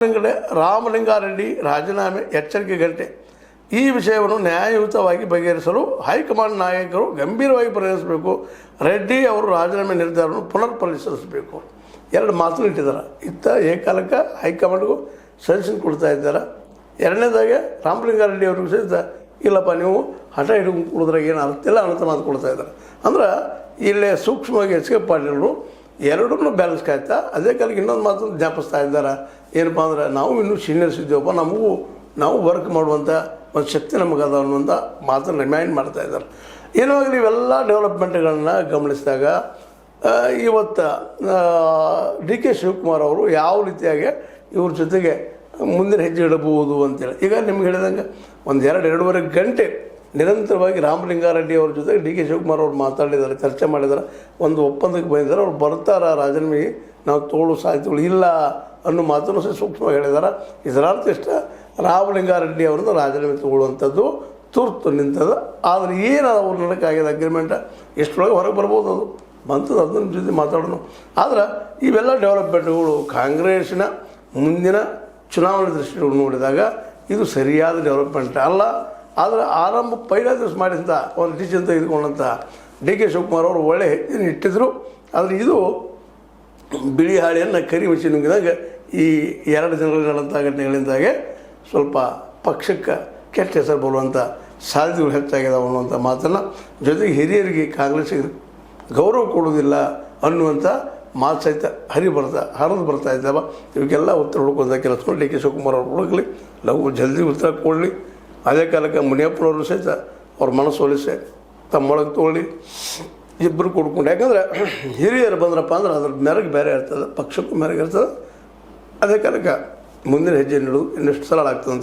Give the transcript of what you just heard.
ರಾಮಲಿಂಗಾರೆಡ್ಡಿ ರಾಜೀನಾಮೆ ಎಚ್ಚರಿಕೆ ಗಂಟೆ. ಈ ವಿಷಯವನ್ನು ನ್ಯಾಯಯುತವಾಗಿ ಬಗೆಹರಿಸಲು ಹೈಕಮಾಂಡ್ ನಾಯಕರು ಗಂಭೀರವಾಗಿ ಪರಿಗಣಿಸಬೇಕು. ರೆಡ್ಡಿ ಅವರು ರಾಜೀನಾಮೆ ನಿರ್ಧಾರವನ್ನು ಪುನರ್ ಪರಿಶೀಲಿಸಬೇಕು. ಎರಡು ಮಾತನ್ನು ಇಟ್ಟಿದ್ದಾರೆ. ಇತ್ತ ಏಕಾಲಕ್ಕೆ ಹೈಕಮಾಂಡ್ಗೂ ಸಜೆಷನ್ ಕೊಡ್ತಾ ಇದ್ದಾರೆ. ಎರಡನೇದಾಗೆ ರಾಮಲಿಂಗಾರೆಡ್ಡಿ ಅವ್ರಿಗೂ ಸಹಿತ ಇಲ್ಲಪ್ಪ ನೀವು ಹಠ ಹಿಡಿದು ಕುಡಿದ್ರಾಗ ಏನು ಅರ್ಥಿಲ್ಲ ಅನ್ನೋ ಮಾತು ಕೊಡ್ತಾ ಇದ್ದಾರೆ. ಅಂದ್ರೆ ಇಲ್ಲೇ ಸೂಕ್ಷ್ಮವಾಗಿ ಎಸ್ಕೇಪ್ ಪಾಟೀಲರು ಎರಡನ್ನೂ ಬ್ಯಾಲೆನ್ಸ್ ಕಾಯ್ತಾ ಅದೇ ಕಾಲಕ್ಕೆ ಇನ್ನೊಂದು ಮಾತನ್ನು ಜ್ಞಾಪಿಸ್ತಾ ಇದ್ದಾರೆ. ಏನಪ್ಪ ಅಂದ್ರೆ ನಾವು ಇನ್ನೂ ಸೀನಿಯರ್ಸ್ ಇದ್ದೇವಪ್ಪ, ನಾವು ವರ್ಕ್ ಮಾಡುವಂಥ ಒಂದು ಶಕ್ತಿ ನಮಗದ ಅನ್ನುವಂಥ ಮಾತನ್ನು ರಿಮೈಂಡ್ ಮಾಡ್ತಾ ಇದ್ದಾರೆ. ಏನೋ ಆಗಲಿ ಇವೆಲ್ಲ ಡೆವಲಪ್ಮೆಂಟ್ಗಳನ್ನ ಗಮನಿಸಿದಾಗ ಇವತ್ತು ಡಿ ಕೆ ಶಿವಕುಮಾರ್ ಅವರು ಯಾವ ರೀತಿಯಾಗಿ ಇವ್ರ ಜೊತೆಗೆ ಮುಂದಿನ ಹೆಜ್ಜೆ ಇಡಬಹುದು ಅಂತೇಳಿ ಈಗ ನಿಮ್ಗೆ ಹೇಳಿದಂಗೆ ಒಂದು 2-2.5 ಗಂಟೆ ನಿರಂತರವಾಗಿ ರಾಮಲಿಂಗಾರೆಡ್ಡಿ ಅವ್ರ ಜೊತೆಗೆ ಡಿ ಕೆ ಶಿವಕುಮಾರ್ ಅವ್ರು ಮಾತಾಡಿದ್ದಾರೆ, ಚರ್ಚೆ ಮಾಡಿದ್ದಾರೆ, ಒಂದು ಒಪ್ಪಂದಕ್ಕೆ ಬಂದಿದ್ದಾರೆ. ಅವ್ರು ಬರ್ತಾರ ರಾಜೀನಾಮೆ ನಾವು ತೋಳು ಸಾಧ್ಯತೆಗಳು ಇಲ್ಲ ಅನ್ನೋ ಮಾತನ್ನು ಸಹ ಸೂಕ್ಷ್ಮವಾಗಿ ಹೇಳಿದ್ದಾರೆ. ಇದರರ್ಥ ಇಷ್ಟ ರಾಮಲಿಂಗಾರೆಡ್ಡಿ ಅವ್ರದ್ದು ರಾಜೀನಾಮೆ ತಗೊಳ್ಳುವಂಥದ್ದು ತುರ್ತು ನಿಂತದ್ದು. ಆದರೆ ಏನು ಅವ್ರ ನಡಕ್ಕಾಗಿದೆ ಅಗ್ರಿಮೆಂಟ್ ಎಷ್ಟರೊಳಗೆ ಹೊರಗೆ ಬರ್ಬೋದು, ಅದು ಬಂತದ್ದು, ಅದನ್ನ ಜೊತೆ ಮಾತಾಡೋಣ. ಆದ್ರೆ ಇವೆಲ್ಲ ಡೆವಲಪ್ಮೆಂಟ್ಗಳು ಕಾಂಗ್ರೆಸ್ಸಿನ ಮುಂದಿನ ಚುನಾವಣೆ ದೃಷ್ಟಿಗಳು ನೋಡಿದಾಗ ಇದು ಸರಿಯಾದ ಡೆವಲಪ್ಮೆಂಟ್ ಅಲ್ಲ. ಆದರೆ ಆರಂಭ ಪೈಲ ದಿವಸ ಮಾಡಿದಂಥ ಒಂದು ಡಿಸಿಷನ್ ತೆಗೆದುಕೊಂಡಂಥ ಡಿ ಕೆ ಶಿವಕುಮಾರ್ ಅವರು ಒಳ್ಳೆ ಹೆಜ್ಜೆಯನ್ನು ಇಟ್ಟಿದ್ರು. ಆದರೆ ಇದು ಬಿಳಿ ಹಾಳೆಯನ್ನು ಕರಿ ಮುಚ್ಚಿ ನುಂಗಿದಾಗ ಈ 2 ದಿನಗಳಲ್ಲಿ ನಡೆದಂಥ ಘಟನೆಗಳಿಂದಾಗೆ ಸ್ವಲ್ಪ ಪಕ್ಷಕ್ಕೆ ಕೆಟ್ಟ ಹೆಸರು ಬರುವಂಥ ಸಾಧ್ಯತೆಗಳು ಹೆಚ್ಚಾಗಿದ್ದಾವೆ ಅನ್ನುವಂಥ ಮಾತನ್ನು, ಜೊತೆಗೆ ಹಿರಿಯರಿಗೆ ಕಾಂಗ್ರೆಸ್ಸಿಗೆ ಗೌರವ ಕೊಡುವುದಿಲ್ಲ ಅನ್ನುವಂಥ ಮಾತು ಸಹಿತ ಹರಿದು ಬರ್ತಾ ಇದ್ದಾವೆ. ಇವಕ್ಕೆಲ್ಲ ಉತ್ತರ ಹುಡುಕುವಂಥ ಕೆಲಸ ಡಿ ಕೆ ಶಿವಕುಮಾರ್ ಅವ್ರು ಹುಡುಕಲಿ, ಜಲ್ದಿ ಉತ್ತರ ಕೊಡಲಿ. ಅದೇ ಕಾಲಕ್ಕೆ ಮುನಿಯಪ್ಪನವರು ಸಹಿತ ಅವ್ರ ಮನಸ್ಸು ಒಲಿಸಿ ತಮ್ಮೊಳಗೆ ತೊಗೊಳ್ಳಿ, ಇಬ್ಬರು ಕೊಡ್ಕೊಂಡು. ಯಾಕಂದರೆ ಹಿರಿಯರು ಬಂದ್ರಪ್ಪ ಅಂದ್ರೆ ಅದ್ರ ಮೆರಗು ಬೇರೆ ಇರ್ತದೆ, ಪಕ್ಷಕ್ಕೂ ಮೆರಗು ಇರ್ತದೆ. ಅದೇ ಕಾಲಕ್ಕೆ ಮುಂದಿನ ಹೆಜ್ಜೆ ನೀಡೋದು ಇನ್ನಷ್ಟು ಸರಳ ಆಗ್ತದೆ ಅಂತ